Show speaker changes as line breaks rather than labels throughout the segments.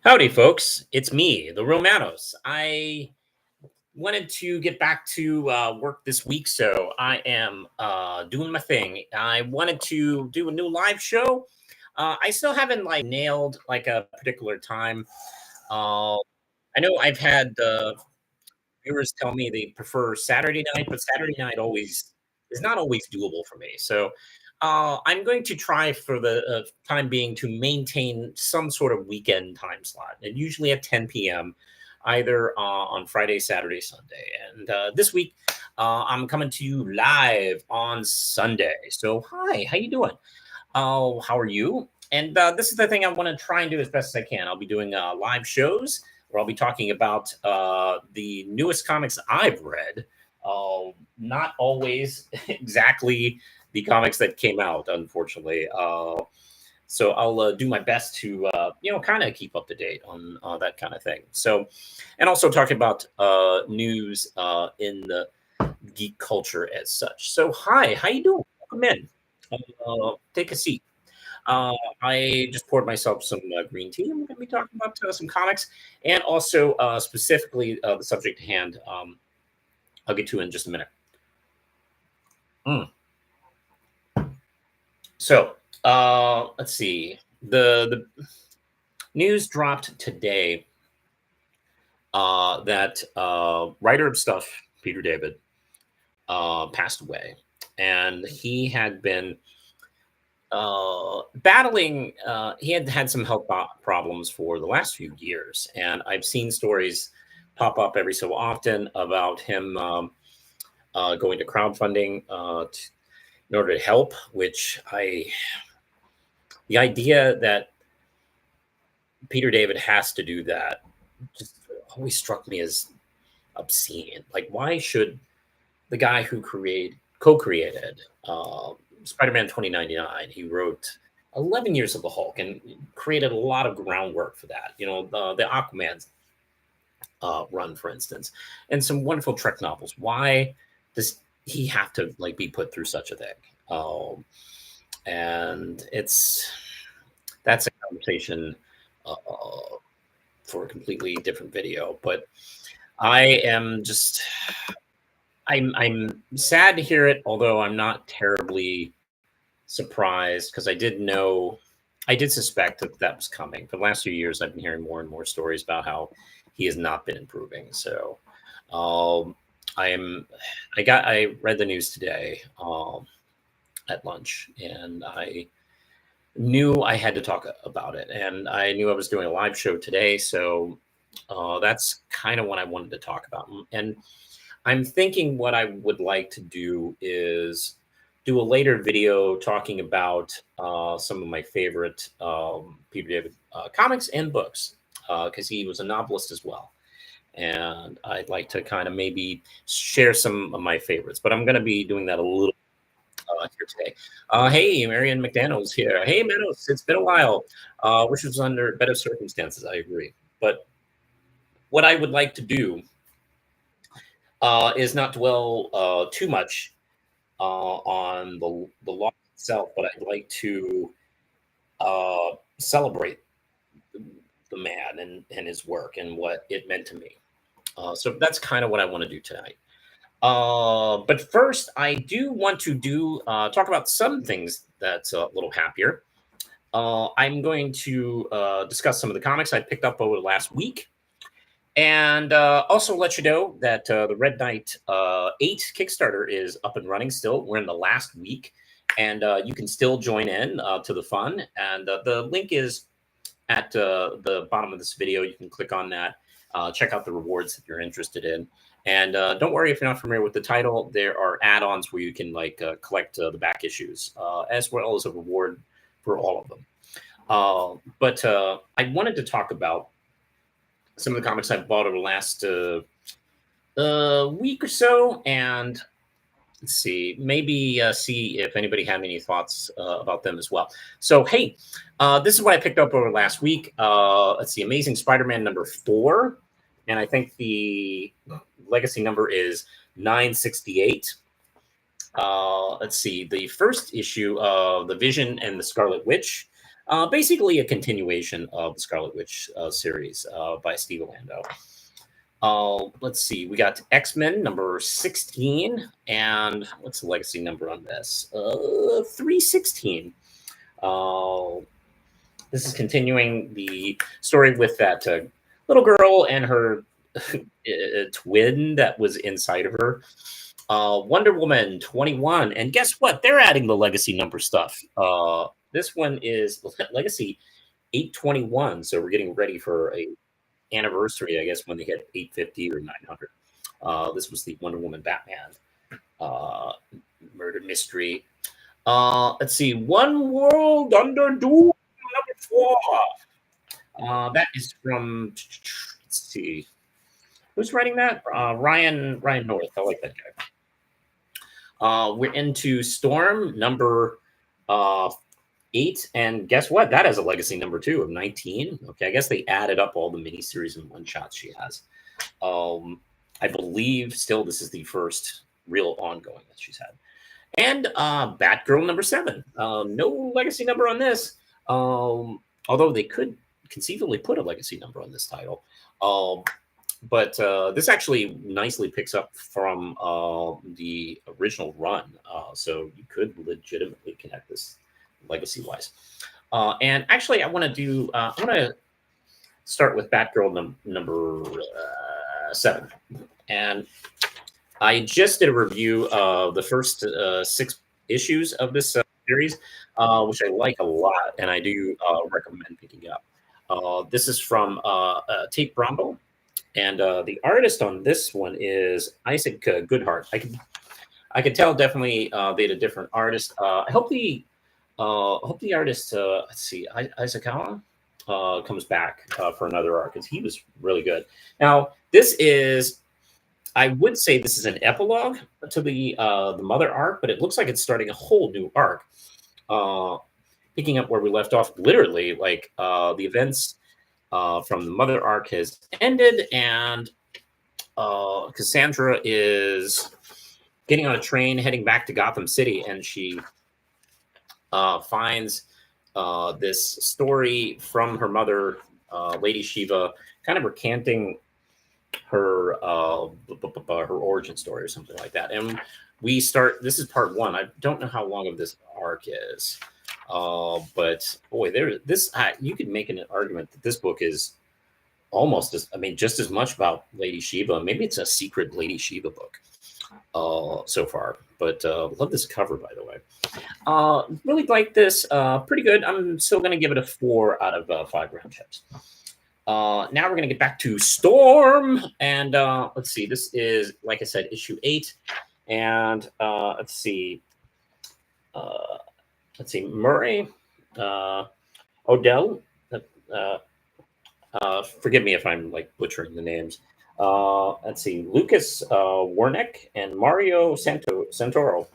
Howdy, folks. It's me, the Romanos. I wanted to get back to work this week, so I am doing my thing. I wanted to do a new live show. I still haven't nailed like a particular time. Uh, I know I've had viewers tell me they prefer Saturday night, but Saturday night always is not always doable for me. So I'm going to try for the time being to maintain some sort of weekend time slot, and usually at 10 p.m., either on Friday, Saturday, Sunday. And this week, I'm coming to you live on Sunday. So hi, how you doing? How are you? And this is the thing I want to try and do as best as I can. I'll be doing live shows where I'll be talking about the newest comics I've read. Not always exactly the comics that came out, unfortunately. So I'll do my best to, kind of keep up to date on that kind of thing. So, and also talking about news in the geek culture as such. So, hi, how you doing? Welcome in. Take a seat. I just poured myself some green tea. I'm going to be talking about some comics and also specifically the subject at hand. I'll get to in just a minute. Mm. So let's see. The news dropped today that writer of stuff Peter David passed away, and he had been battling. He had had some health problems for the last few years, and I've seen stories pop up every so often about him going to crowdfunding in order to help. The idea that Peter David has to do that just always struck me as obscene. Like, why should the guy who co-created Spider-Man 2099? He wrote 11 years of the Hulk and created a lot of groundwork for that. The Aquaman run, for instance, and some wonderful Trek novels. Why does he have to be put through such a thing? And that's a conversation for a completely different video. But I am just I'm sad to hear it, although I'm not terribly surprised because I did suspect that that was coming. For the last few years, I've been hearing more and more stories about how he has not been improving. So, um, I read the news today at lunch, and I knew I had to talk about it, and I knew I was doing a live show today, so that's kind of what I wanted to talk about. And I'm thinking what I would like to do is do a later video talking about some of my favorite Peter David comics and books because he was a novelist as well. And I'd like to kind of maybe share some of my favorites, but I'm going to be doing that a little here today. Hey, Marion McDaniel's here. Hey, Manos, it's been a while. Wish it was under better circumstances. I agree. But what I would like to do is not dwell too much on the law itself, but I'd like to celebrate the man and his work and what it meant to me. So that's kind of what I want to do tonight. But first, I do want to talk about some things that's a little happier. I'm going to discuss some of the comics I picked up over the last week. And also let you know that the Red Knight 8 Kickstarter is up and running still. We're in the last week, and you can still join in to the fun. And the link is at the bottom of this video. You can click on that, check out the rewards if you're interested in. And don't worry if you're not familiar with the title. There are add-ons where you can collect the back issues, as well as a reward for all of them. But I wanted to talk about some of the comics I've bought over the last week or so, and let's see, maybe see if anybody had any thoughts about them as well. So, hey, this is what I picked up over last week. Let's see, Amazing Spider-Man #4, and I think the legacy number is 968. Let's see, the first issue of The Vision and the Scarlet Witch. Basically a continuation of the Scarlet Witch series by Steve Orlando. Let's see. We got X-Men number 16. And what's the legacy number on this? 316. This is continuing the story with that little girl and her twin that was inside of her. Wonder Woman 21. And guess what? They're adding the legacy number stuff. This one is legacy 821. So we're getting ready for a anniversary, I guess, when they hit 850 or 900. This was the Wonder Woman Batman murder mystery. Let's see. One World Under Doom number 4. That is from, let's see. Who's writing that? Ryan North. I like that guy. We're into Storm number 8, and guess what? That has a legacy number 2 of 19. Okay, I guess they added up all the miniseries and one shots she has. I believe still this is the first real ongoing that she's had. And Batgirl number 7. No legacy number on this. Although they could conceivably put a legacy number on this title. But this actually nicely picks up from the original run. So you could legitimately connect this legacy-wise. And actually, I want to start with Batgirl number 7. And I just did a review of the first 6 issues of this series, which I like a lot, and I do recommend picking up. This is from Tate Brombo, and the artist on this one is Isaac Goodhart. I could tell definitely they had a different artist. I hope the artist, let's see, Isakawa comes back for another arc, because he was really good. Now, this is, I would say this is an epilogue to the Mother arc, but it looks like it's starting a whole new arc. Picking up where we left off, literally, like the events from the Mother arc has ended, and Cassandra is getting on a train heading back to Gotham City, and she finds this story from her mother, Lady Shiva, kind of recanting her origin story or something like that. And we start, this is part 1. I don't know how long of this arc is, but boy, you could make an argument that this book is almost just as much about Lady Shiva. Maybe it's a secret Lady Shiva book so far, but love this cover, by the way. Really like this. Pretty good. I'm still going to give it a 4 out of 5 round chips. Now we're going to get back to Storm, and let's see. This is, like I said, issue 8, and let's see. Murray, Odell. Forgive me if I'm like butchering the names. Let's see. Lucas Wernick and Mario Santoro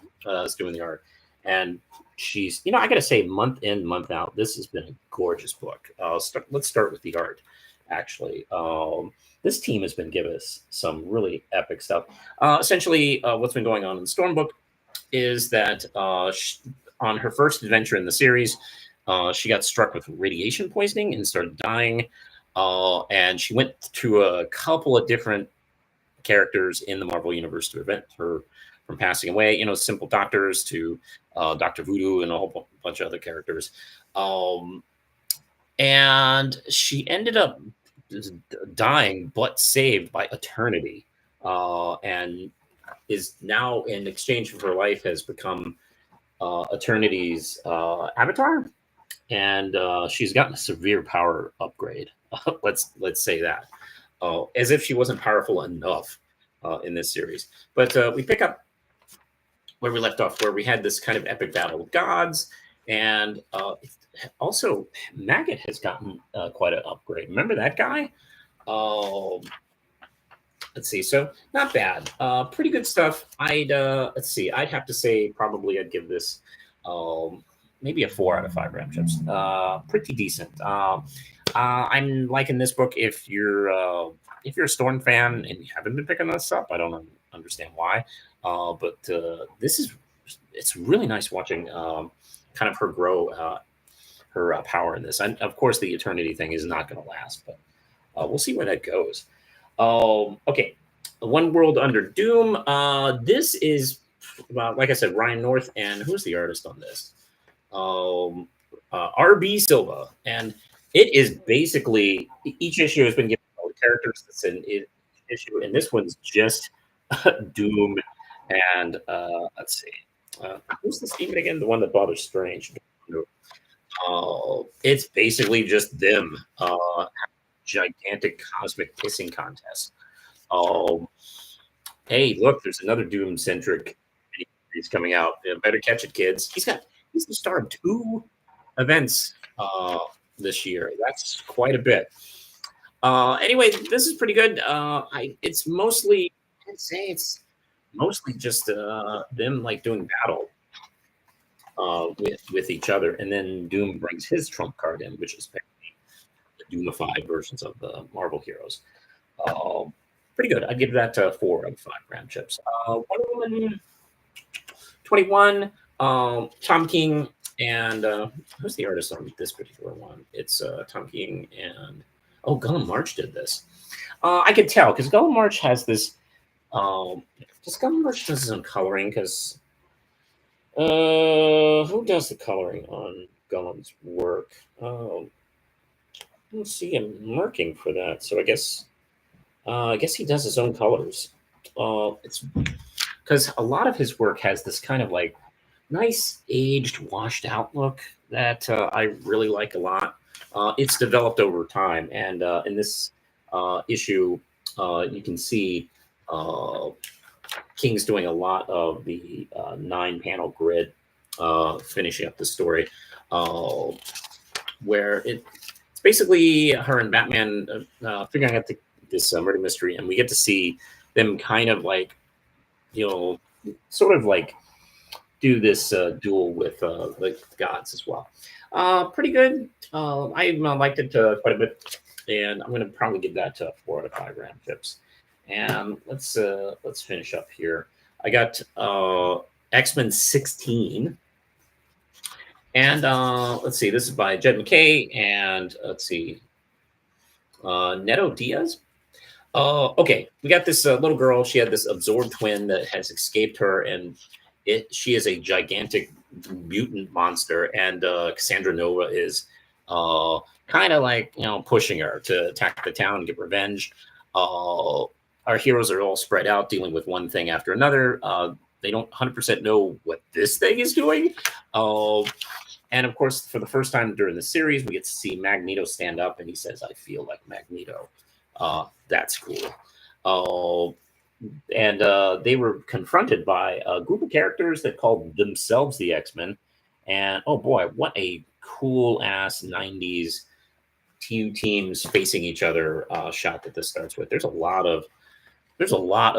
is doing the art, and she's, I gotta say, month in, month out, this has been a gorgeous book. Let's start with the art. Actually, this team has been giving us some really epic stuff. Essentially, what's been going on in the Storm book is that on her first adventure in the series, she got struck with radiation poisoning and started dying. And she went to a couple of different characters in the Marvel Universe to prevent her from passing away. Simple Doctors to Dr. Voodoo and a whole bunch of other characters. And she ended up dying, but saved by Eternity, and is now, in exchange for her life, has become Eternity's avatar, and she's gotten a severe power upgrade. Let's say that, as if she wasn't powerful enough in this series. But we pick up where we left off, where we had this kind of epic battle of gods, and also Maggot has gotten quite an upgrade. Remember that guy? Let's see. So not bad. Pretty good stuff. Let's see. I'd have to say probably I'd give this maybe a 4 out of 5 round chips. Pretty decent. I'm liking this book. If you're a Storm fan and you haven't been picking this up, I don't understand why. But it's really nice watching kind of her grow her power in this. And of course, the eternity thing is not going to last, but we'll see where that goes. Okay, One World Under Doom. This is, like I said, Ryan North, and who's the artist on this? RB Silva, and it is basically each issue has been given all the characters that's in each issue, and this one's just Doom. And let's see, who's this even again? The one that bothers Strange. It's basically just them. Gigantic cosmic kissing contest. Hey, look, there's another Doom centric series coming out. Better catch it, kids. He's the star of 2 events this year. That's quite a bit. Anyway, this is pretty good. It's mostly, I'd say it's mostly just them like doing battle with each other, and then Doom brings his trump card in, which is the Doomified versions of the Marvel heroes. Pretty good. I'd give that 4 out of 5 Ram chips. Wonder Woman 21, Tom King, and who's the artist on this particular one? It's Tom King and Gullum March did this. I could tell because Gullum March has this. Does Gullum March does his own coloring? Because who does the coloring on Gullum's work? I don't see him marking for that, so I guess he does his own colors. It's because a lot of his work has this kind of like nice aged, washed out look that I really like a lot. It's developed over time, and in this issue, you can see King's doing a lot of the 9-panel grid, finishing up the story, where it's basically her and Batman figuring out this murder mystery, and we get to see them kind of like, sort of like do this duel with the gods as well. Pretty good. I liked it quite a bit, and I'm going to probably give that 4 out of 5 Ram chips. And let's finish up here. I got X-Men 16. And let's see, this is by Jed MacKay, and let's see, Neto Diaz. Okay, we got this little girl. She had this absorbed twin that has escaped her, and she is a gigantic mutant monster. And Cassandra Nova is kind of like pushing her to attack the town and get revenge. Our heroes are all spread out, dealing with one thing after another. They don't 100% know what this thing is doing. And of course, for the first time during the series, we get to see Magneto stand up, and he says, "I feel like Magneto." That's cool. And they were confronted by a group of characters that called themselves the X-Men. And oh boy, what a cool ass 90s 2 teams facing each other shot that this starts with. There's a lot of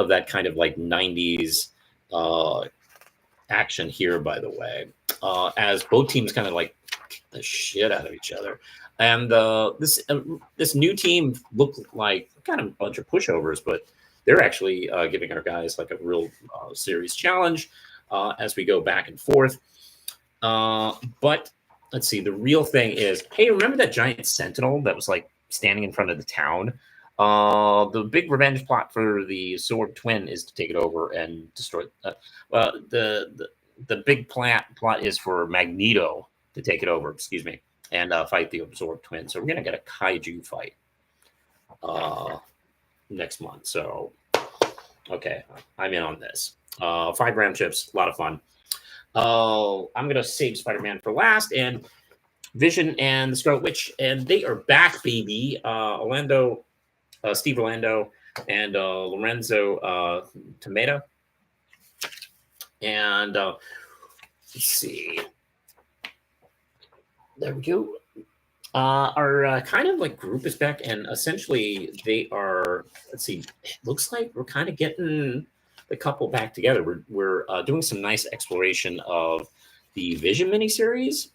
that kind of like 90s action here, by the way, as both teams kind of like kick the shit out of each other. And this new team looked like kind of a bunch of pushovers, but they're actually giving our guys like a real serious challenge as we go back and forth. But let's see, the real thing is, hey, remember that giant sentinel that was like standing in front of the town? The big revenge plot for the Sword Twin is to take it over and destroy. The big plot is for Magneto to take it over. Excuse me, and fight the Absorbed Twin. So we're gonna get a kaiju fight next month. So okay, I'm in on this. 5 Ram chips, a lot of fun. I'm gonna save Spider-Man for last, and Vision and the Scarlet Witch, and they are back, baby. Steve Orlando and Lorenzo Tomata. And let's see. There we go. Our kind of like group is back, and essentially they are, let's see, it looks like we're kind of getting the couple back together. We're doing some nice exploration of the Vision miniseries,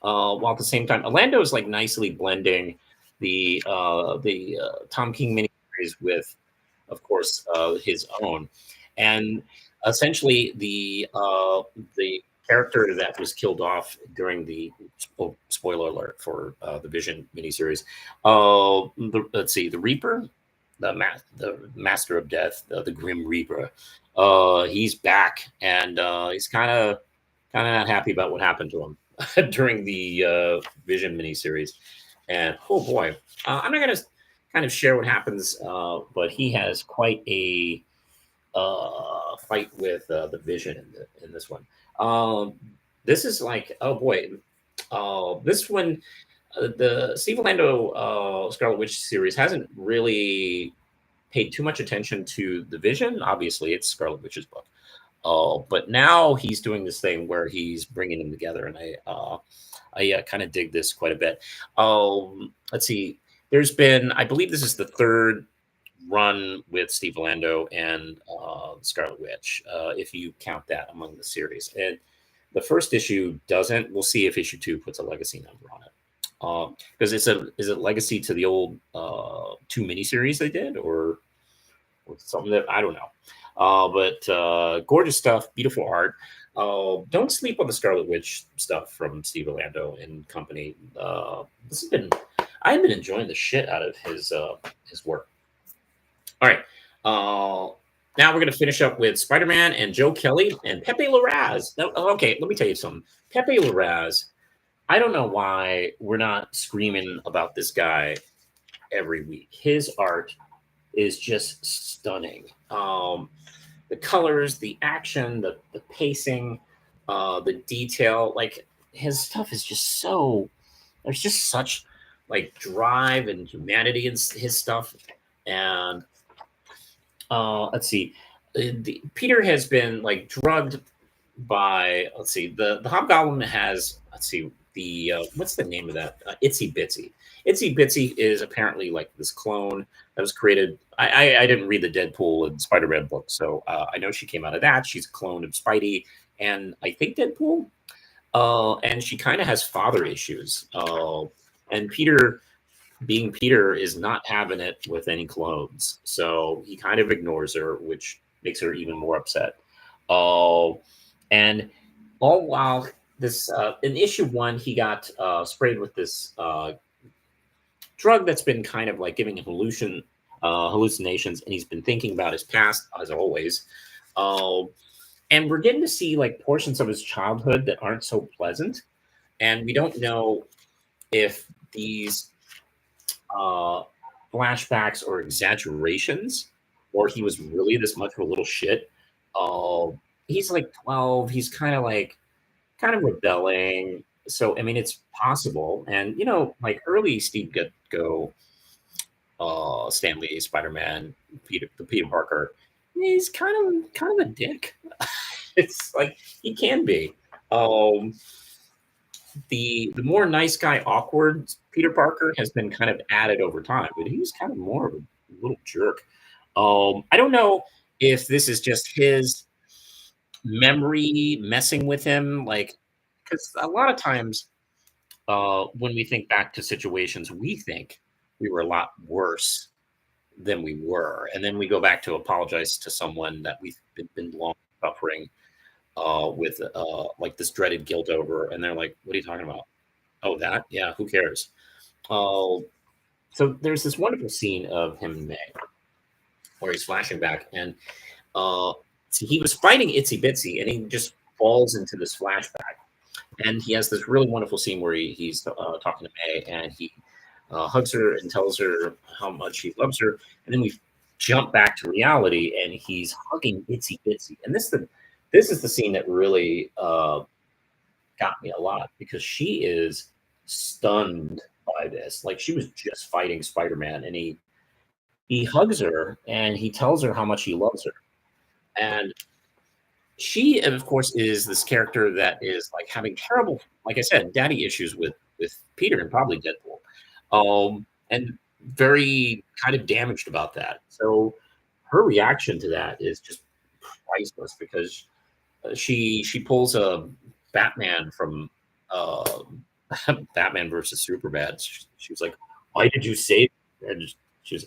while at the same time, Orlando is like nicely blending the Tom King miniseries with, of course, his own, and essentially the character that was killed off during the spoiler alert for the Vision miniseries. Let's see, the Reaper, the Master of Death, the Grim Reaper. He's back, and he's kind of not happy about what happened to him during the Vision miniseries. And oh boy, I'm not going to kind of share what happens, but he has quite a fight with the Vision in this one. This is like, oh boy, this one, the Steve Orlando Scarlet Witch series hasn't really paid too much attention to the Vision. Obviously, it's Scarlet Witch's book. But now he's doing this thing where he's bringing them together, and I kind of dig this quite a bit. Let's see. There's been, I believe, this is the third run with Steve Orlando and Scarlet Witch, if you count that among the series. And the first issue doesn't. We'll see if issue 2 puts a legacy number on it, because is it legacy to the old 2 miniseries they did, or something that I don't know. But gorgeous stuff, beautiful art. Don't sleep on the Scarlet Witch stuff from Steve Orlando and company. I've been enjoying the shit out of his work. All right. Now we're going to finish up with Spider-Man and Joe Kelly and Pepe Larraz. Now, okay, let me tell you something. Pepe Larraz, I don't know why we're not screaming about this guy every week. His art is just stunning. The colors, the action, the pacing, the detail, like his stuff is just so, there's just such like drive and humanity in his stuff. And let's see, Peter has been like drugged by, let's see, the Hobgoblin has, let's see, the what's the name of that? Itsy Bitsy. Itsy Bitsy is apparently like this clone that was created. I didn't read the Deadpool and Spider-Man book, so I know she came out of that. She's a clone of Spidey and I think Deadpool. And she kind of has father issues. And Peter, being Peter, is not having it with any clones. So he kind of ignores her, which makes her even more upset. And all while this, in issue 1, he got sprayed with this drug that's been kind of like giving him hallucinations, and he's been thinking about his past as always. And we're getting to see like portions of his childhood that aren't so pleasant, and we don't know if these flashbacks or exaggerations, or he was really this much of a little shit. He's like 12. He's kind of rebelling. So I mean, it's possible. And you know, like early Steve Ditko, Stan Lee, Spider-Man, the Peter Parker, he's kind of a dick. It's like he can be. The more nice guy, awkward Peter Parker has been kind of added over time, but he was kind of more of a little jerk. I don't know if this is just his memory messing with him, like, because a lot of times when we think back to situations, we think we were a lot worse than we were, and then we go back to apologize to someone that we've been long suffering with like this dreaded guilt over, and they're like, "What are you talking about?" Oh, that? Yeah, who cares? So there's this wonderful scene of him and May where he's flashing back, and see, he was fighting Itsy Bitsy, and he just falls into this flashback. And he has this really wonderful scene where he's talking to May, and he hugs her and tells her how much he loves her. And then we jump back to reality, and he's hugging Itsy Bitsy. And this is the scene that really got me a lot, because she is stunned by this. Like, she was just fighting Spider-Man, and he hugs her, and he tells her how much he loves her. And she, of course, is this character that is like having terrible, like I said, daddy issues with Peter and probably Deadpool, and very kind of damaged about that. So her reaction to that is just priceless, because she pulls a Batman from Batman versus Superbad. She was like, "Why did you say that?" And she was,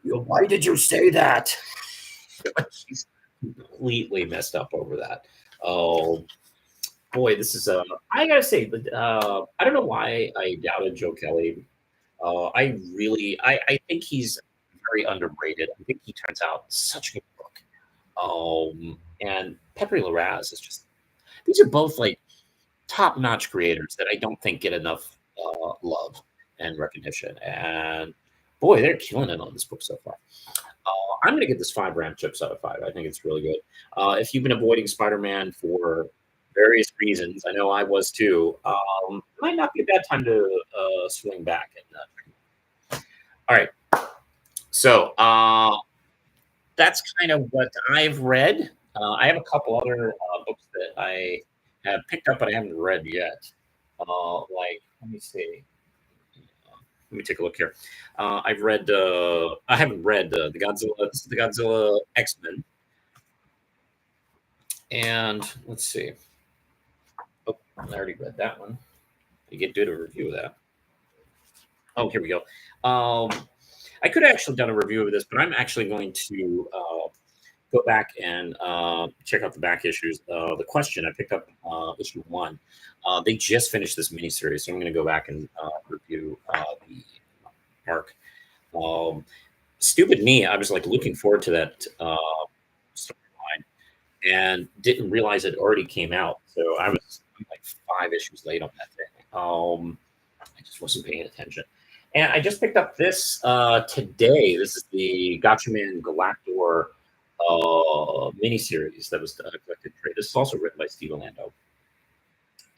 "Why did you say that?" She's completely messed up over that. boy, this is I gotta say, I don't know why I doubted Joe Kelly. I think he's very underrated. I think he turns out such a good book. And Pepe Larraz is just, these are both like top-notch creators that I don't think get enough love and recognition. And boy, they're killing it on this book so far. I'm going to get this 5 RAM chips out of 5. I think it's really good. If you've been avoiding Spider-Man for various reasons, I know I was too. Might not be a bad time to swing back. All right, so that's kind of what I've read. I have a couple other books that I have picked up, but I haven't read yet. Like, let me see. Let me take a look here. I've read. I haven't read the Godzilla. This is the Godzilla X-Men, and let's see. Oh, I already read that one. You get do a review of that. Oh, here we go. I could have actually done a review of this, but I'm actually going to go back and check out the back issues. The Question, I picked up issue 1. They just finished this miniseries, so I'm going to go back and review the arc. Stupid me, I was like looking forward to that storyline and didn't realize it already came out. So I'm like 5 issues late on that thing. I just wasn't paying attention. And I just picked up this today. This is the Gatchaman Galactor miniseries that was collected trade. This is also written by Steve Orlando.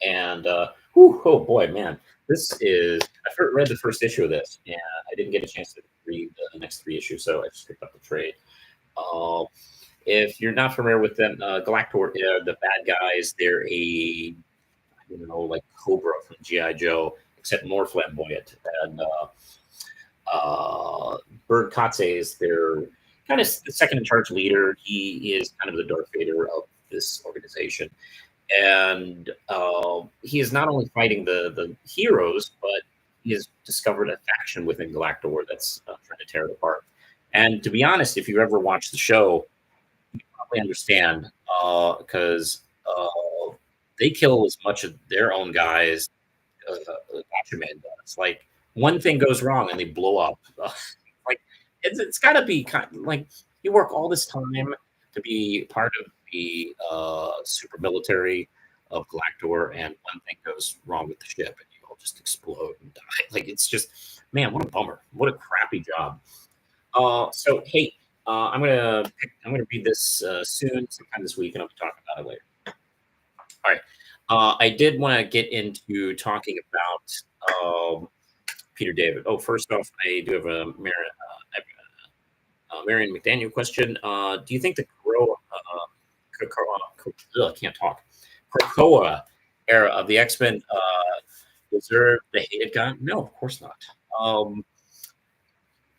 And oh boy, man, this is. I read the first issue of this, and I didn't get a chance to read the next 3 issues, so I just picked up the trade. If you're not familiar with them, Galactor, the bad guys, they're like Cobra from GI Joe, except more flamboyant. And Bird Katze is their kind of the second in charge leader. He is kind of the Darth Vader of this organization. And he is not only fighting the heroes, but he has discovered a faction within Galactor that's trying to tear it apart. And to be honest, if you ever watch the show, you probably understand because they kill as much of their own guys as Gatchaman does. Like, one thing goes wrong and they blow up. Like, it's got to be kind of like you work all this time to be part of the super military of Galactor, and one thing goes wrong with the ship, and you all just explode and die. Like, it's just, man, what a bummer! What a crappy job. So hey, I'm gonna read this soon, sometime this week, and I'll be talking about it later. All right. I did want to get into talking about Peter David. Oh, first off, I do have a Marion McDaniel question. Do you think the can't talk. Krakoa era of the X-Men deserved the hate it got? No, of course not.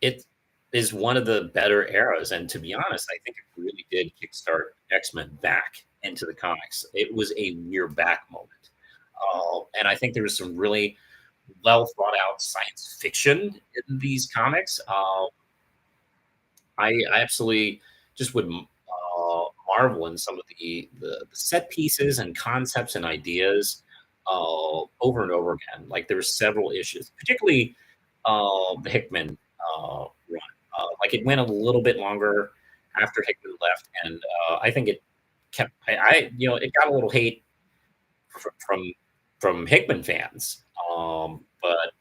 It is one of the better eras, and to be honest, I think it really did kickstart X-Men back into the comics. It was a year back moment. And I think there was some really well thought out science fiction in these comics. I absolutely just would marvel in some of the set pieces and concepts and ideas over and over again. Like, there were several issues, particularly the Hickman run. Like, it went a little bit longer after Hickman left, and I think it kept. It got a little hate from Hickman fans, but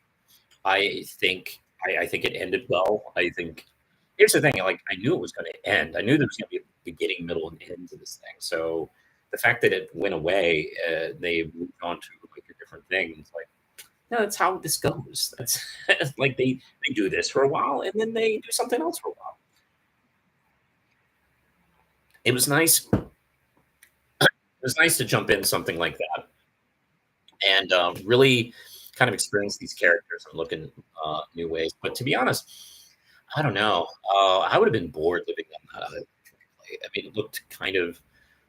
I think it ended well. I think here's the thing: like, I knew it was going to end. I knew there was going to be a beginning, middle, and end to this thing. So the fact that it went away, they moved on to like a different thing. It's like, no, that's how this goes. That's like they do this for a while, and then they do something else for a while. It was nice. It was nice to jump in something like that and really kind of experience these characters and look in new ways. But to be honest, I don't know. I would have been bored living on that island. I mean, it looked kind of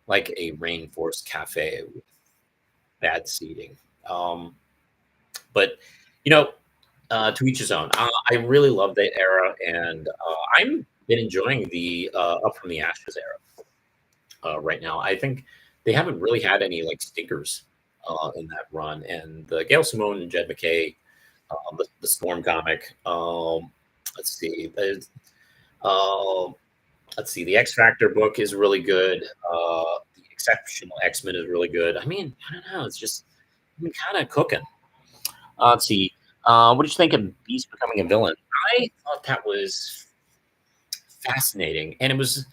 like a rainforest cafe with bad seating. But to each his own. I really love that era, and I've been enjoying the Up from the Ashes era right now. I think they haven't really had any like stinkers in that run, and the Gail Simone and Jed McKay, the Storm comic. Let's see, uh, let's see, the X Factor book is really good. The Exceptional X Men is really good. I mean, I don't know, it's just been kind of cooking. Let's see. What did you think of Beast becoming a villain? I thought that was fascinating, and it was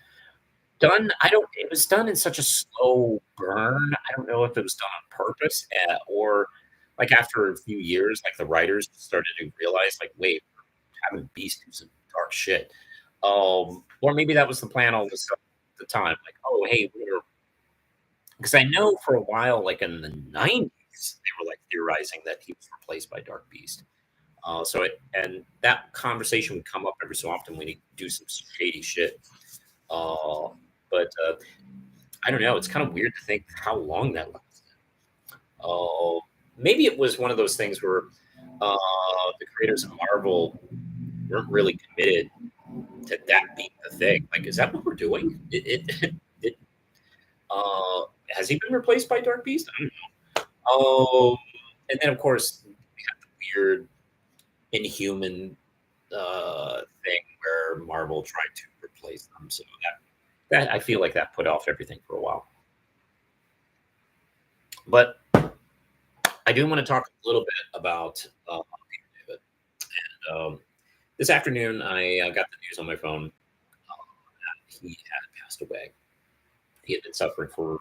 done. I don't. It was done in such a slow burn. I don't know if it was done on purpose, or like after a few years, like the writers started to realize, like, wait, we're having Beast do some dark shit. Or maybe that was the plan all this at the time. Like, oh, hey, we're because I know for a while, like in the '90s, they were like theorizing that he was replaced by Dark Beast. And that conversation would come up every so often when he do some shady shit. Uh, but I don't know. It's kind of weird to think how long that lasted. Uh, Maybe it was one of those things where the creators of Marvel weren't really committed to that being the thing. Like, is that what we're doing? It has he been replaced by Dark Beast? I don't know. And then of course we have the weird Inhuman thing where Marvel tried to replace them. So that I feel like that put off everything for a while. But I do want to talk a little bit about Peter David. And this afternoon, I got the news on my phone that he had passed away. He had been suffering for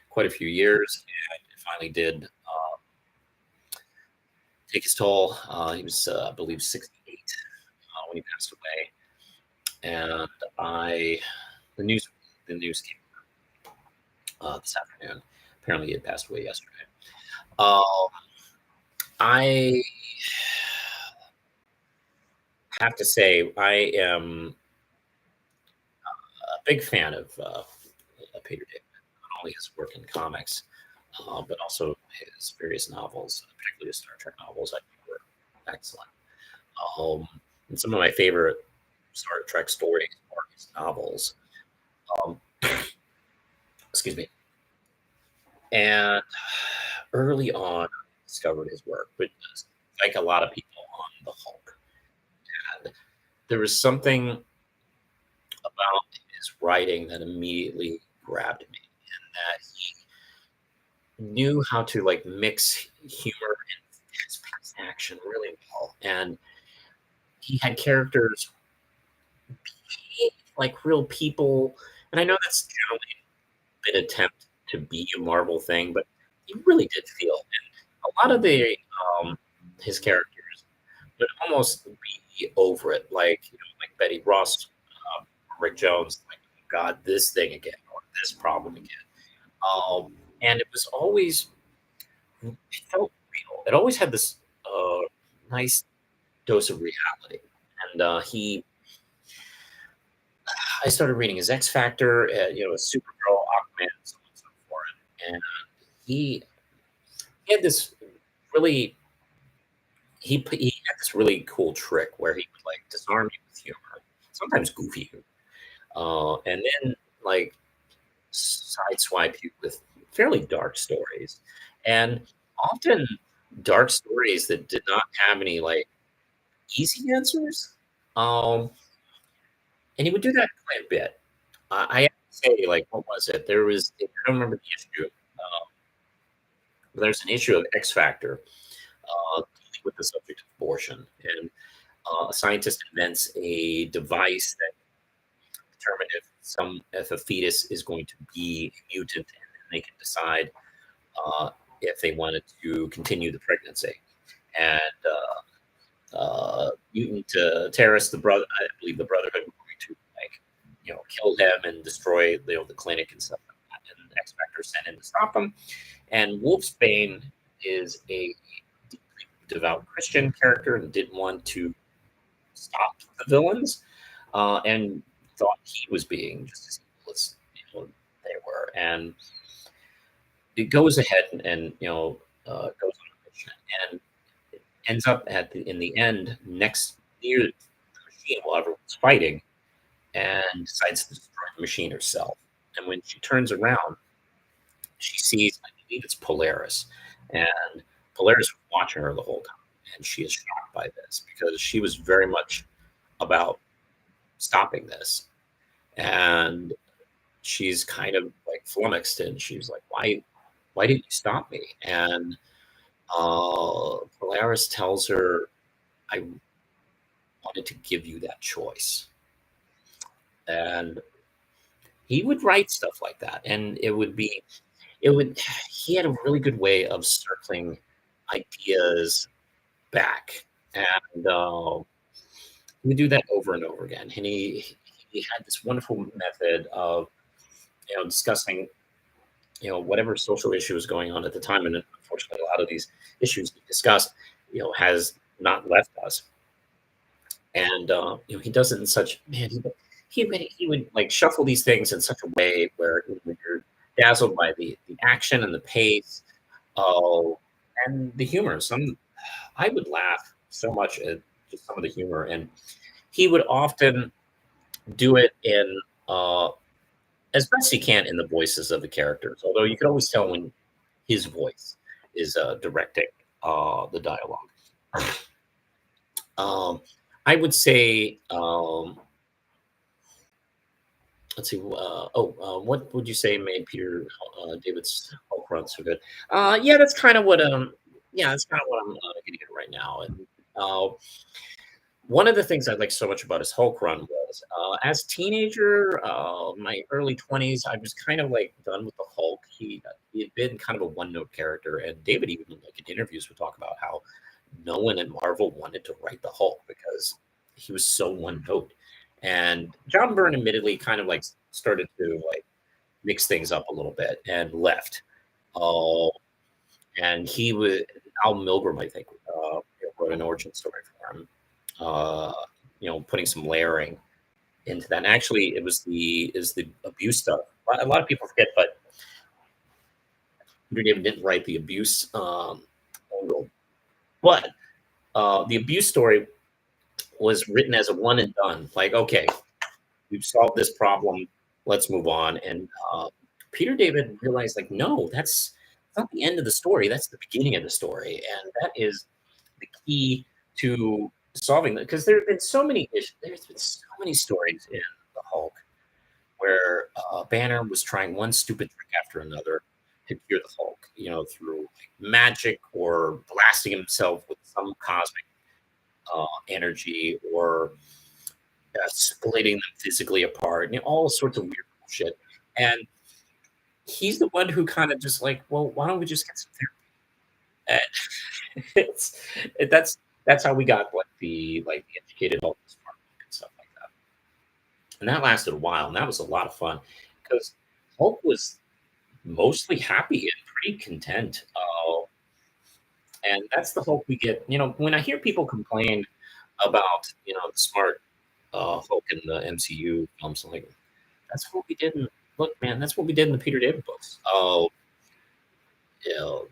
quite a few years, and it finally did take his toll. He was, I believe, 68 when he passed away, and I the news came this afternoon. Apparently, he had passed away yesterday. I have to say, I am a big fan of Peter David, not only his work in comics, but also his various novels, particularly his Star Trek novels. I think were excellent. Um, and some of my favorite Star Trek stories are his novels. Um, excuse me. And early on, I discovered his work, but like a lot of people on the Hulk, and there was something about his writing that immediately grabbed me, and that he knew how to like mix humor and fast-paced action really well, and he had characters like real people. And I know that's generally an attempt to be a Marvel thing, but he really did feel. And a lot of the his characters would almost be over it, like Betty Ross, Rick Jones, like God, this thing again, or this problem again. And it was always it felt real. It always had this nice dose of reality. And I started reading his X Factor, Supergirl, Aquaman, and so on and so forth. And he he had this really he had this really cool trick where he would like disarm you with humor, sometimes goofy humor, and then like sideswipe you with fairly dark stories, and often dark stories that did not have any like easy answers. Um, and he would do that quite a bit. I have to say, like, what was it? I don't remember the issue. There's an issue of X Factor dealing with the subject of abortion, and a scientist invents a device that determines if a fetus is going to be a mutant, and then they can decide if they wanted to continue the pregnancy. And mutant terrorists, I believe the Brotherhood, were going to kill him and destroy the clinic and stuff like that. And X Factor sent in to stop him. And Wolfsbane is a deeply devout Christian character and didn't want to stop the villains, and thought he was being just as evil as they were. And it goes ahead and goes on a mission, and it ends up in the end next near the machine while everyone's fighting, and decides to destroy the machine herself. And when she turns around, she sees, I believe it's Polaris, And Polaris was watching her the whole time, and she is shocked by this because she was very much about stopping this, and she's kind of like flummoxed, and she's like, why didn't you stop me?" And Polaris tells her, "I wanted to give you that choice." And he would write stuff like that, and it would he had a really good way of circling ideas back, and he would do that over and over again. And he had this wonderful method of discussing whatever social issue was going on at the time, and unfortunately, a lot of these issues he discussed has not left us. And he does it in such man. He would like shuffle these things in such a way where you're dazzled by the action and the pace, uh, and the humor. I would laugh so much at just some of the humor, and he would often do it in as best he can in the voices of the characters. Although you could always tell when his voice is directing the dialogue. Um, I would say, let's see. What would you say made Peter David's Hulk run so good? Yeah, that's kind of what. Yeah, that's kind of what I'm getting at right now. And uh, one of the things I liked so much about his Hulk run was, as a teenager, my early 20s, I was kind of like done with the Hulk. He had been kind of a one note character, and David even like in interviews would talk about how no one in Marvel wanted to write the Hulk because he was so one note. And John Byrne admittedly kind of like started to like mix things up a little bit and left. Uh, and he would Al Milgrom, I think, wrote an origin story for him. Uh, putting some layering into that. And actually, it was the abuse stuff. A lot of people forget, but Peter David didn't write the abuse angle, but the abuse story was written as a one and done. Like, okay, we've solved this problem. Let's move on. And Peter David realized, like, no, that's not the end of the story. That's the beginning of the story, and that is the key to solving that. Because there have been so many issues. There's been so many stories in the Hulk where Banner was trying one stupid trick after another to cure the Hulk. Through like, magic or blasting himself with some cosmic energy or splitting them physically apart, all sorts of weird shit. And he's the one who kind of just like, well, why don't we just get some therapy? And that's how we got the educated Hulk and stuff like that. And that lasted a while, and that was a lot of fun because Hulk was mostly happy and pretty content. And that's the Hulk we get. When I hear people complain about the smart Hulk in the MCU films, I'm like, that's what we did in look, man. That's what we did in the Peter David books. Oh, you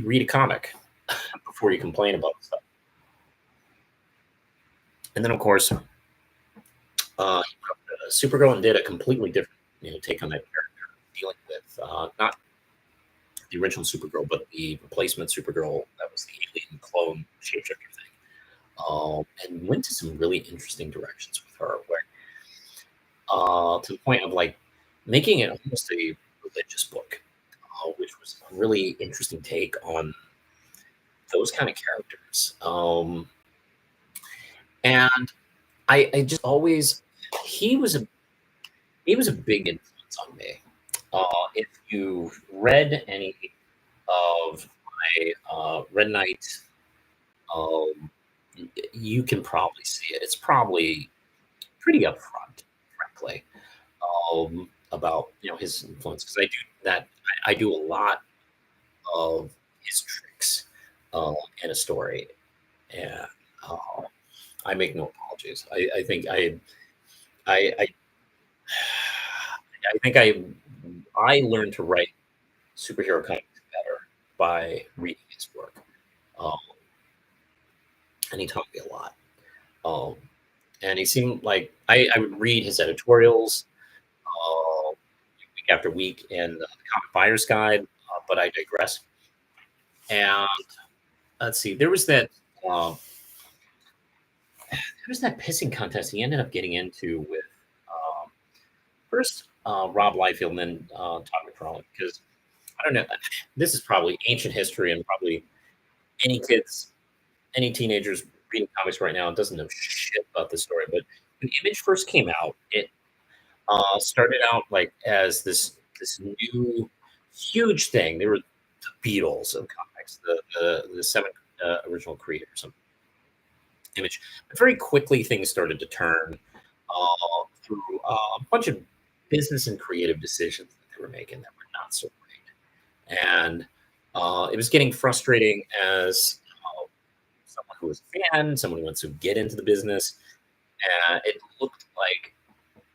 read a comic before you complain about stuff. And then, of course, Supergirl did a completely different take on that character, dealing with not the original Supergirl, but the replacement Supergirl that was the alien clone shapeshifter thing, and went to some really interesting directions with her, where to the point of like making it almost a religious book, which was a really interesting take on those kind of characters. And I just always he was a he was a big influence on me. If you read any of my Red Knight, um, you can probably see it. It's probably pretty upfront, frankly, about his influence because I do that. I do a lot of his tricks in a story, and uh, I make no apologies. I think I I think I learned to write superhero comics better by reading his work, um, and he taught me a lot. Um, and he seemed like I would read his editorials week after week in the Comic Buyer's Guide, but I digress. And let's see, uh, there was that pissing contest he ended up getting into with um, first Rob Liefeld and then Todd McFarlane. Because I don't know, this is probably ancient history, and probably any kids, any teenagers reading comics right now doesn't know shit about this story. But when Image first came out, it started out like as this new huge thing. They were the Beatles of comics, the seven original creators of Image. But very quickly, things started to turn through a bunch of business and creative decisions that they were making that were not so great, and it was getting frustrating as someone who was a fan, someone who wants to get into the business. And it looked like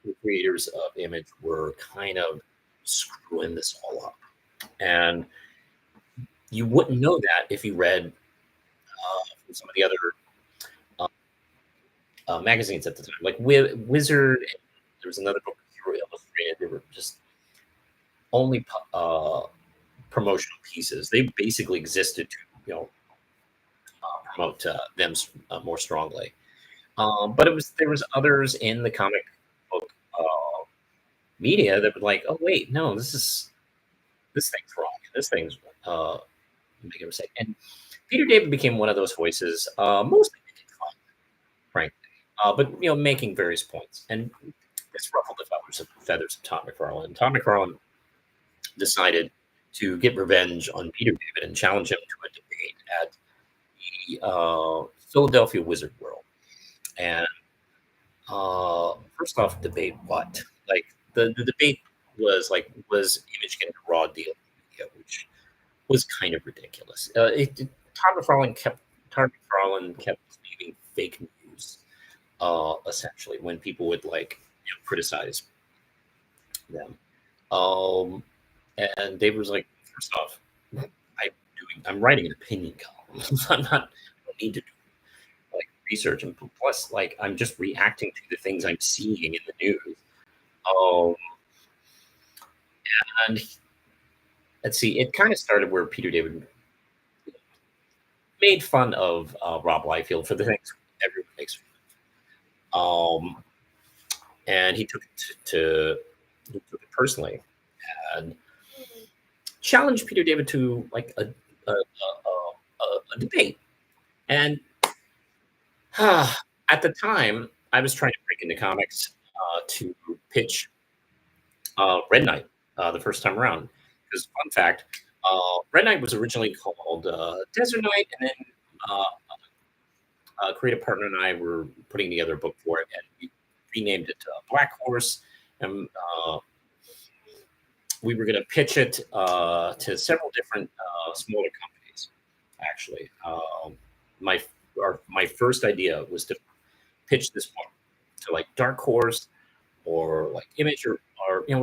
the creators of Image were kind of screwing this all up. And you wouldn't know that if you read from some of the other uh, magazines at the time, like Wizard. There was another book, Hero Illustrated. They were just only promotional pieces. They basically existed to, promote them more strongly. But there was others in the comic book media that were like, oh wait, no, this thing's wrong. This thing's making a mistake. And Peter David became one of those voices, mostly making fun, frankly, but making various points. And this ruffled the feathers of Tom McFarlane. Tom McFarlane decided to get revenge on Peter David and challenge him to a debate at the Philadelphia Wizard World. And first off, debate what? Like the debate was like, was Image getting a raw deal, which was kind of ridiculous. Todd McFarlane kept leaving fake news, essentially, when people would like criticize them. Um, and David was like, first off, I'm writing an opinion column. I'm not. I don't need to do like research, and plus, like, I'm just reacting to the things I'm seeing in the news. Um, and let's see, it kind of started where Peter David made fun of Rob Liefeld for the things everyone makes fun of. And he took it personally and challenged Peter David to like a debate. And at the time, I was trying to break into comics to pitch Red Knight the first time around. Because fun fact, Red Knight was originally called Desert Knight, and then uh, a creative partner and I were putting together a book for it, and we renamed it Black Horse, and we were going to pitch it to several different smaller companies. Actually, my my first idea was to pitch this book to like Dark Horse or like Image or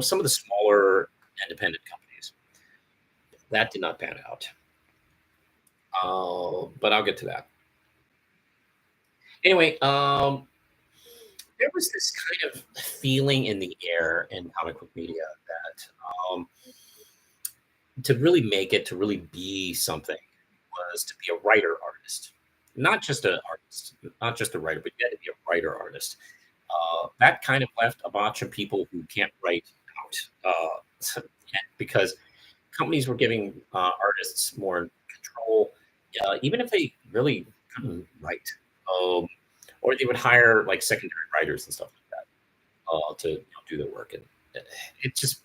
some of the smaller independent companies. That did not pan out, but I'll get to that. Anyway, there was this kind of feeling in the air in comic book media that to really make it, to really be something, was to be a writer artist, not just an artist, not just a writer, but you had to be a writer artist. That kind of left a bunch of people who can't write out because companies were giving artists more control, even if they really couldn't write. Or they would hire like secondary writers and stuff like that to do their work, and it just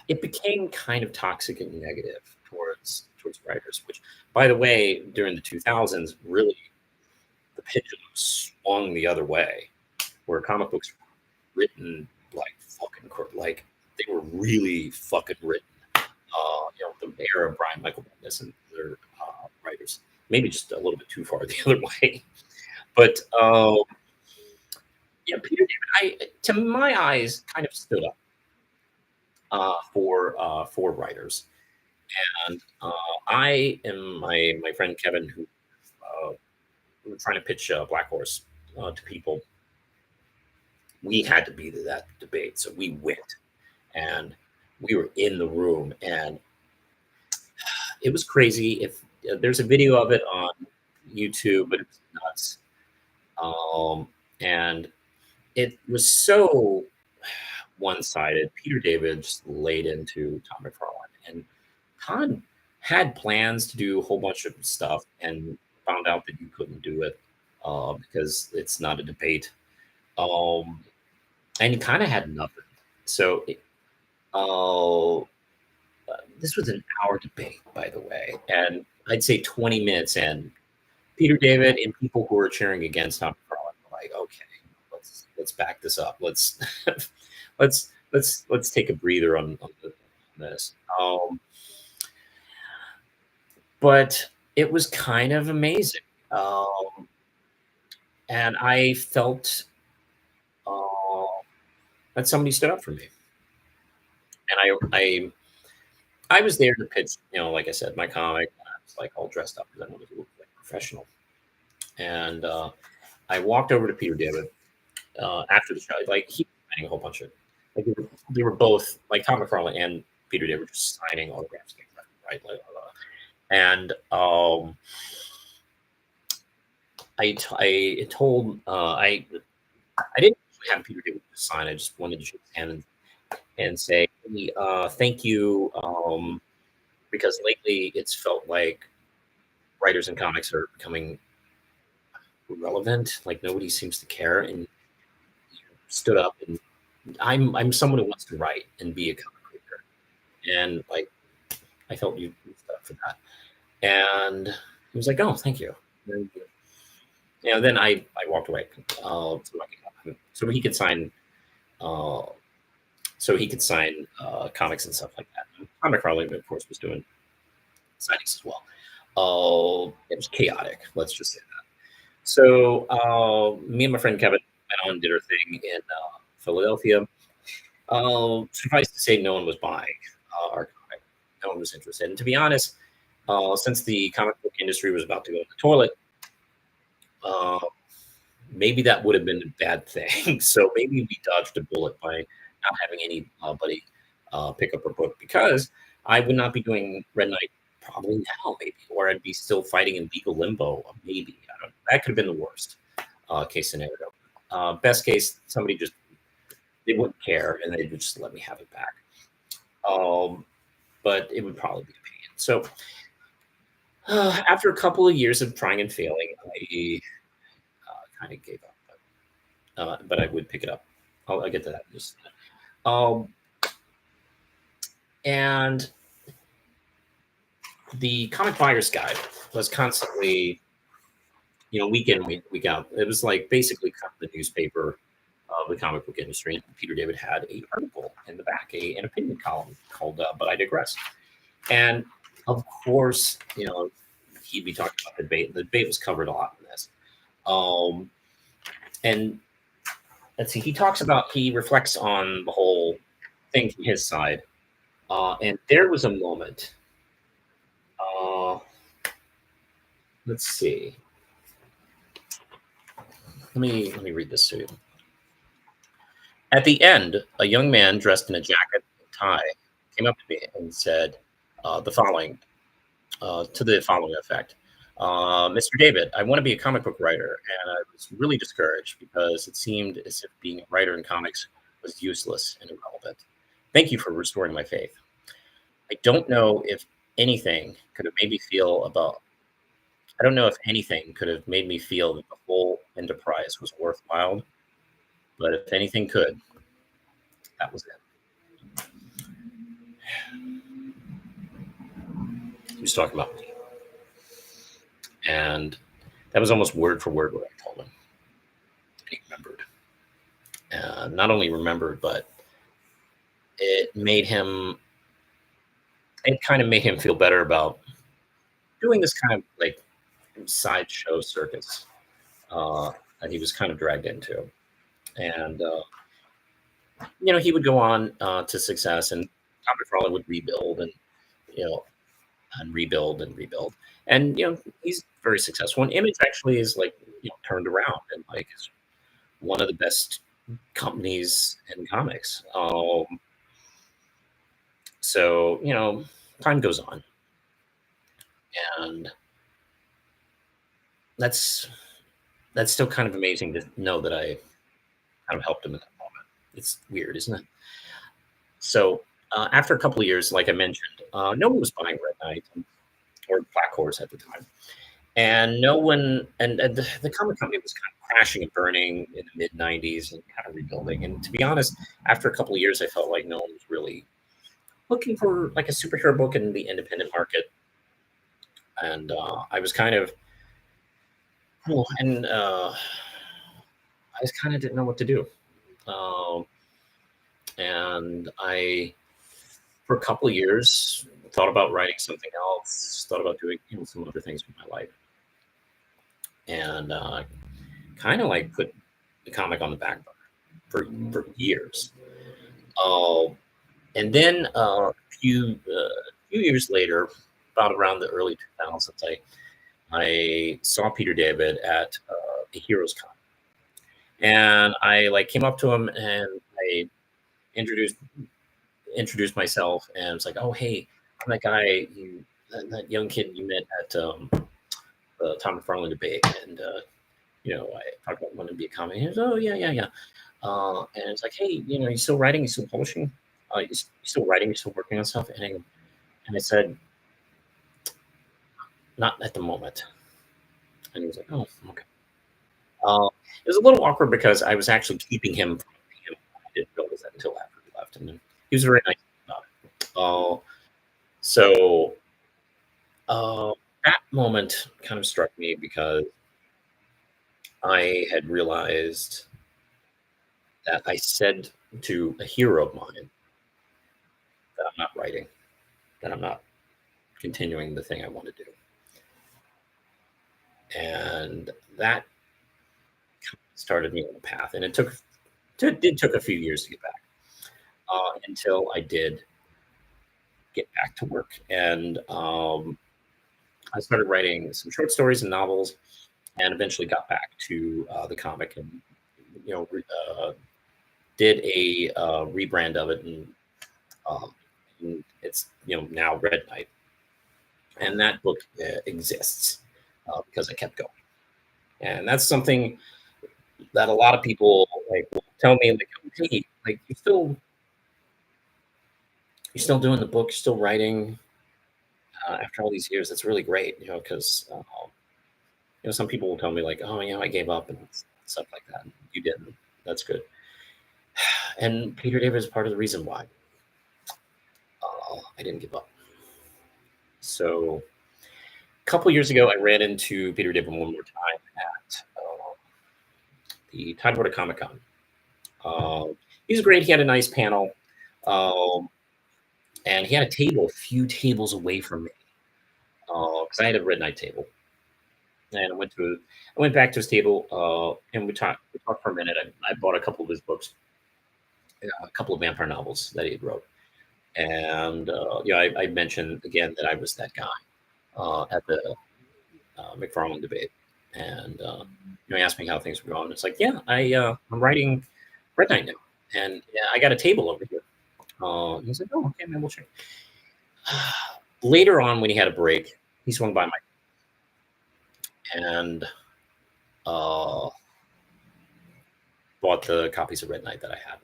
it became kind of toxic and negative towards writers. Which, by the way, during the 2000s, really the pendulum swung the other way, where comic books were written like fucking like they were really fucking written. The era of Brian Michael Bendis and their writers, maybe just a little bit too far the other way. But yeah, Peter David, to my eyes, kind of stood up for writers, and I and my friend Kevin, who we were trying to pitch Black Horse to people. We had to be to that debate, so we went, and we were in the room, and It was crazy. If there's a video of it on YouTube, but it was nuts. Um, and it was so one-sided. Peter David just laid into Todd McFarlane, and Todd had plans to do a whole bunch of stuff, and found out that you couldn't do it because it's not a debate. Um, and he kind of had nothing. So, uh, this was an hour debate, by the way, and I'd say 20 minutes in, Peter David and people who are cheering against Tom McFarlane were like, okay, let's back this up. Let's let's take a breather on this. But it was kind of amazing, and I felt uh, that somebody stood up for me, and I was there to pitch, like I said, my comic. And I was like all dressed up because I wanted to look like professional, and I walked over to Peter David after the show. Like he was signing a whole bunch of, like they were both like Tom McFarlane and Peter David were just signing autographs, right? Like, and I told I didn't have Peter David sign. I just wanted to shake his hand and say, hey, thank you, because lately it's felt like writers and comics are becoming irrelevant. Like nobody seems to care, and stood up, and I'm someone who wants to write and be a comic reader, and like I felt you stood up for that, and he was like, oh, thank you. And, then I walked away, so he could sign uh, comics and stuff like that. Comic Farley, of course, was doing signings as well. It was chaotic. Let's just say that. So me and my friend Kevin went on and did our thing in Philadelphia. Suffice to say, no one was buying our comic. No one was interested. And to be honest, since the comic book industry was about to go in the toilet, maybe that would have been a bad thing. So maybe we dodged a bullet by not having anybody pick up a book, because I would not be doing Red Knight probably now, maybe, or I'd be still fighting in legal limbo. Maybe I don't know. That could have been the worst case scenario. Best case, somebody they wouldn't care and they would just let me have it back. But it would probably be a pain. So after a couple of years of trying and failing, I kind of gave up. But I would pick it up. I'll get to that in just a minute. And the Comic Buyer's Guide was constantly, week in, week out. It was like basically the newspaper of the comic book industry. And Peter David had an article in the back, an opinion column called "But I Digress." And of course, he'd be talking about the debate. The debate was covered a lot in this. And let's see, he reflects on the whole thing from his side. And there was a moment. Let's see. Let me read this to you. At the end, a young man dressed in a jacket and tie came up to me and said the following, to the following effect. Mr. David, I want to be a comic book writer, and I was really discouraged because it seemed as if being a writer in comics was useless and irrelevant. Thank you for restoring my faith. I don't know if anything could have made me feel that the whole enterprise was worthwhile, but if anything could, that was it. He was talking about me. And that was almost word for word what I told him. And he remembered. Not only remembered, but it kind of made him feel better about doing this kind of like sideshow circus that he was kind of dragged into. And, he would go on to success, and Tom McFarlane would rebuild and rebuild and rebuild. And, he's very successful. And Image actually is like, turned around and like is one of the best companies in comics. So, time goes on. And that's that's still kind of amazing to know that I kind of helped him in that moment. It's weird, isn't it? So after a couple of years, like I mentioned, no one was buying Red Knight or Black Horse at the time, and no one, and the comic company was kind of crashing and burning in the mid '90s and kind of rebuilding. And to be honest, after a couple of years, I felt like no one was really looking for like a superhero book in the independent market, and I was kind of, well, and I just kind of didn't know what to do. Um, and I, for a couple of years, thought about writing something else, thought about doing some other things with my life, and kind of like put the comic on the back burner for years. Uh, and then few years later, about around the early 2000s, I saw Peter David at a Heroes Con, and I like came up to him and I introduced introduced myself, and it's like, oh hey, I'm that guy that young kid you met at the Tom McFarlane debate, and I talked about wanting to be a comic. He goes, oh yeah, yeah, yeah. And it's like, hey, you still writing? You still publishing? You still writing? You still working on stuff? And I said, not at the moment. And he was like, oh, okay. It was a little awkward because I was actually keeping him from him. I didn't realize that until after he left, and then he was very nice about it. So uh, that moment kind of struck me because I had realized that I said to a hero of mine that I'm not writing, that I'm not continuing the thing I want to do. And that started me on the path. And it did took a few years to get back until I did get back to work. And I started writing some short stories and novels, and eventually got back to the comic, and you know re- uh, did a rebrand of it, um, and it's now Red Knight, and that book exists because I kept going, and that's something that a lot of people like will tell me like, hey, like you're still doing the book, you're still writing after all these years. That's really great, because some people will tell me like, oh, I gave up and stuff like that. You didn't. That's good. And Peter David is part of the reason why I didn't give up. So a couple years ago, I ran into Peter David one more time at the Tidewater Comic Con. He was great. He had a nice panel, um, and he had a table a few tables away from me because I had a red night table. And I went back to his table, and we talked for a minute. I bought a couple of his books, a couple of vampire novels that he had wrote, and I mentioned again that I was that guy at the McFarlane debate, and he asked me how things were going. It's like, yeah, I'm writing Red Knight now, and yeah, I got a table over here. He's like, oh, okay, man, we'll check. Later on, when he had a break, he swung by my and uh, bought the copies of Red Knight that I had.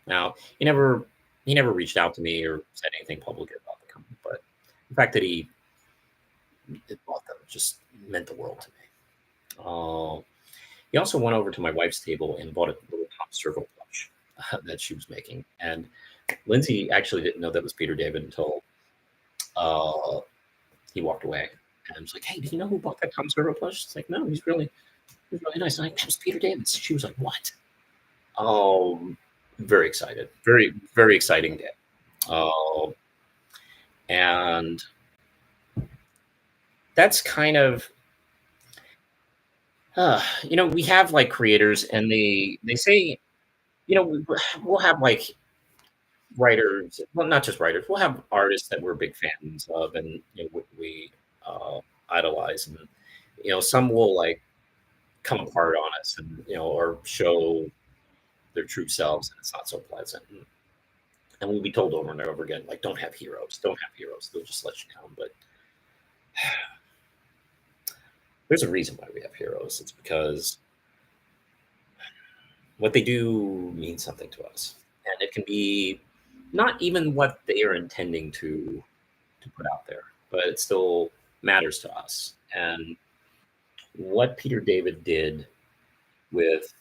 Now, he never reached out to me or said anything public about the company, but the fact that he bought them just meant the world to me. He also went over to my wife's table and bought a little Tom Servo plush that she was making. And Lindsay actually didn't know that was Peter David until uh, he walked away. And I was like, "Hey, do you know who bought that Tom Servo plush?" It's like, "No, he's really nice." I'm like, "That was Peter David." She was like, "What?" Um, very excited, very very exciting day. Um, and that's kind of we have like creators, and they say we'll have like writers, well, not just writers, we'll have artists that we're big fans of, and we uh, idolize, and some will like come apart on us, and or show their true selves, and it's not so pleasant. And we'll be told over and over again, like, don't have heroes, don't have heroes. They'll just let you down. But There's a reason why we have heroes. It's because what they do means something to us, and it can be not even what they are intending to put out there, but it still matters to us. And what Peter David did with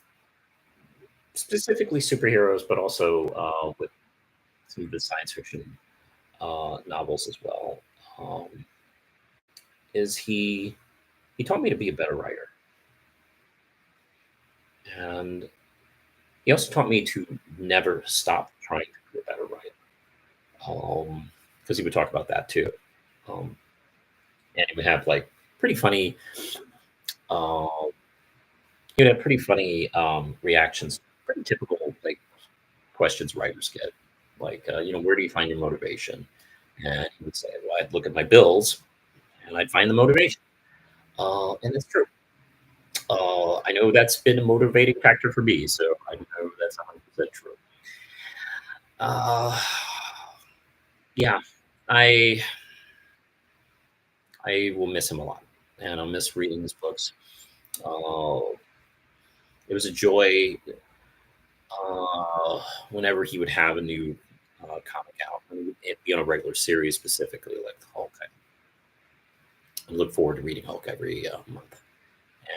specifically superheroes, but also with some of the science fiction novels as well, um, is he taught me to be a better writer, and he also taught me to never stop trying to be a better writer. Because he would talk about that too, um, and he would have like pretty funny. Uh, he would have pretty funny reactions, pretty typical like questions writers get, like where do you find your motivation? And he would say, well, I'd look at my bills and I'd find the motivation, and it's true. I know that's been a motivating factor for me, so I know that's 100% true. Uh, yeah, I I will miss him a lot, and I'll miss reading his books. Uh, it was a joy whenever he would have a new comic out, and it'd be on a regular series, specifically like the Hulk. I look forward to reading Hulk every month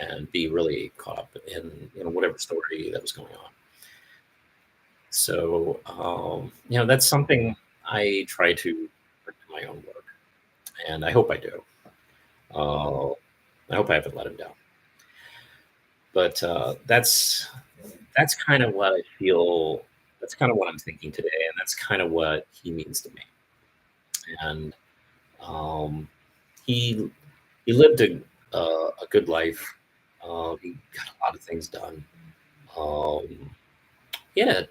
and be really caught up in whatever story that was going on. So that's something I try to bring to my own work, and I hope I do. Uh, I hope I haven't let him down. But that's kind of what I feel. That's kind of what I'm thinking today, and that's kind of what he means to me. And um, he he lived a good life. He got a lot of things done. Um, yeah,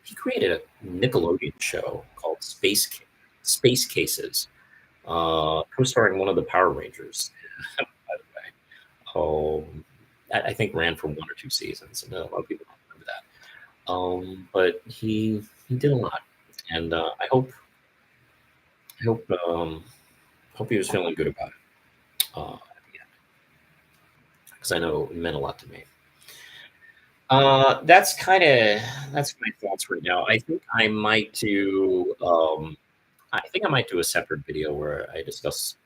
he created a Nickelodeon show called Space Cases, co-starring one of the Power Rangers. By the way, I think ran for 1 or 2 seasons, and a lot of people don't remember that. But he did a lot, and I hope he was feeling good about it. Because I know it meant a lot to me. That's my thoughts right now. I think I might do a separate video where I discuss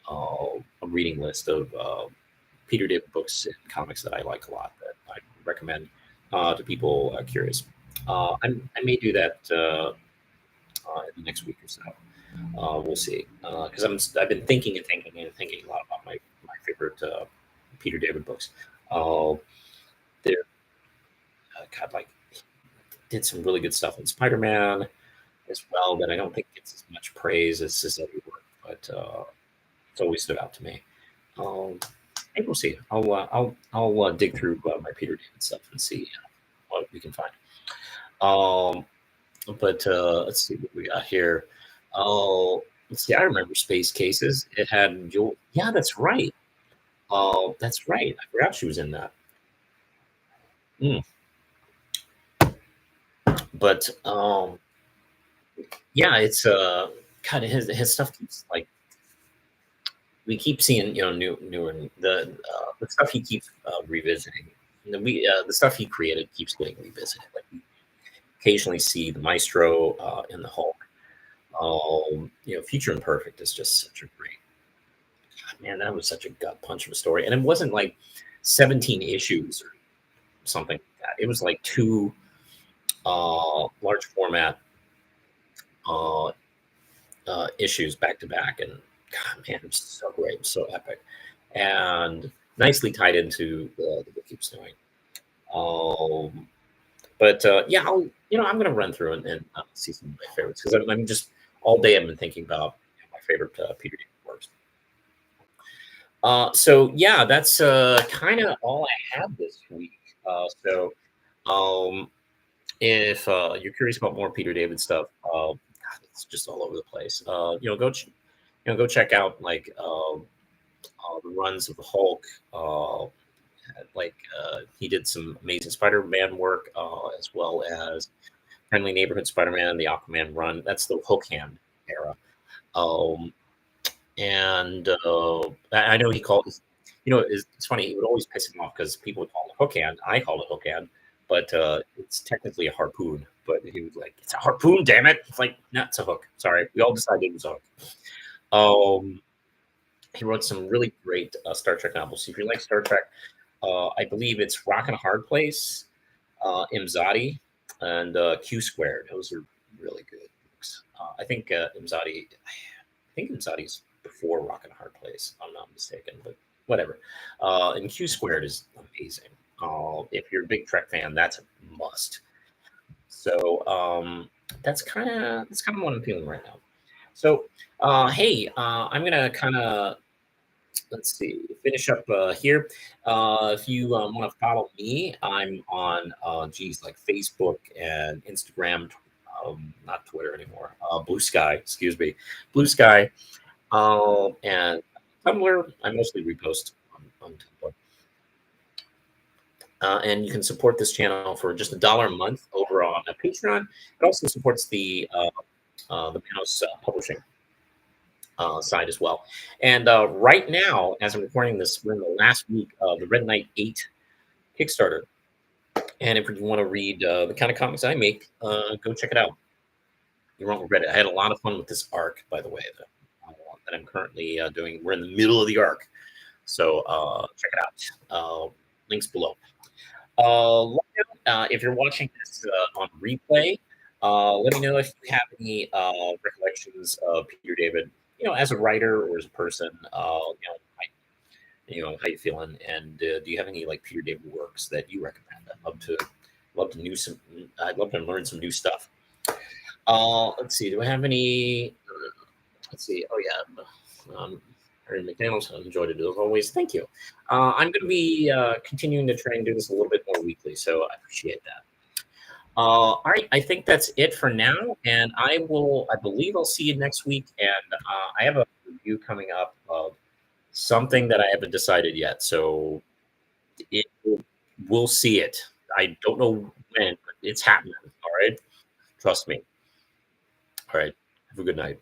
a reading list of Peter David books and comics that I like a lot that I recommend to people curious. I may do that in the next week or so. We'll see. Because I've been thinking and thinking and thinking a lot about my favorite Peter David books. They're God, like did some really good stuff in Spider Man as well that I don't think gets as much praise as his other work, but it's always stood out to me. I think we'll see. I'll dig through my Peter David stuff and see what we can find. Um, but let's see what we got here. Oh, let's see. I remember Space Cases. It had Joel. Yeah, that's right. Oh, that's right. I forgot she was in that. Mm. But yeah, it's kind of his stuff keeps like we keep seeing newer the stuff he keeps revisiting. The stuff he created keeps getting revisited. Like we occasionally see the Maestro in the Hulk. Future Imperfect is just such a great God, man. That was such a gut punch of a story, and it wasn't like 17 issues or something like that. It was like two large format uh, issues back to back, and God, man, it was so great, so epic, and nicely tied into the book keeps doing. Um, but yeah, I'm gonna run through and see some of my favorites because I'm just all day I've been thinking about my favorite Peter David works. So yeah, that's kind of all I have this week. Um, if you're curious about more Peter David stuff, God, it's just all over the place. Go check out like the runs of the Hulk. He did some amazing Spider-Man work, as well as Friendly Neighborhood Spider-Man, the Aquaman run. That's the Hulk hand era. Um, And I know he called. It's funny. It would always piss him off because people would call it hook hand. I call it hook hand, but it's technically a harpoon. But he was like, "It's a harpoon, damn it!" It's like, "No, it's a hook." Sorry, we all decided it was a hook. Um, he wrote some really great Star Trek novels. So if you like Star Trek, I believe it's Rock and a Hard Place, Imzadi, and Q Squared. Those are really good books. I think Imzadi. I think Imzadi's before Rock and a Hard Place, if I'm not mistaken, but whatever. And Q Squared is amazing. If you're a big Trek fan, that's a must. So that's kind of what I'm feeling right now. So hey, I'm gonna kind of let's see, finish up here. If you want to follow me, I'm on, geez, like Facebook and Instagram, not Twitter anymore, Blue Sky, excuse me, Blue Sky, and Tumblr. I mostly repost on Tumblr. And you can support this channel for just $1 a month over on Patreon. It also supports the Manos publishing side as well. And right now, as I'm recording this, we're in the last week of the Red Knight 8 Kickstarter. And if you want to read the kind of comics I make, go check it out. You won't regret it. I had a lot of fun with this arc, by the way, that I'm currently doing. We're in the middle of the arc. So check it out. Links below. If you're watching this on replay, let me know if you have any recollections of Peter David, as a writer or as a person. How you feeling, and do you have any like Peter David works that you recommend? I'd love to learn some new stuff. Let's see. Do I have any? Let's see. Oh yeah. Harry McDaniels, I enjoyed it as always. Thank you. I'm going to be continuing to try and do this a little bit more weekly, so I appreciate that. All right, I think that's it for now, and I believe I'll see you next week. And I have a review coming up of something that I haven't decided yet, so we'll see it. I don't know when, but it's happening. All right, trust me. All right, have a good night.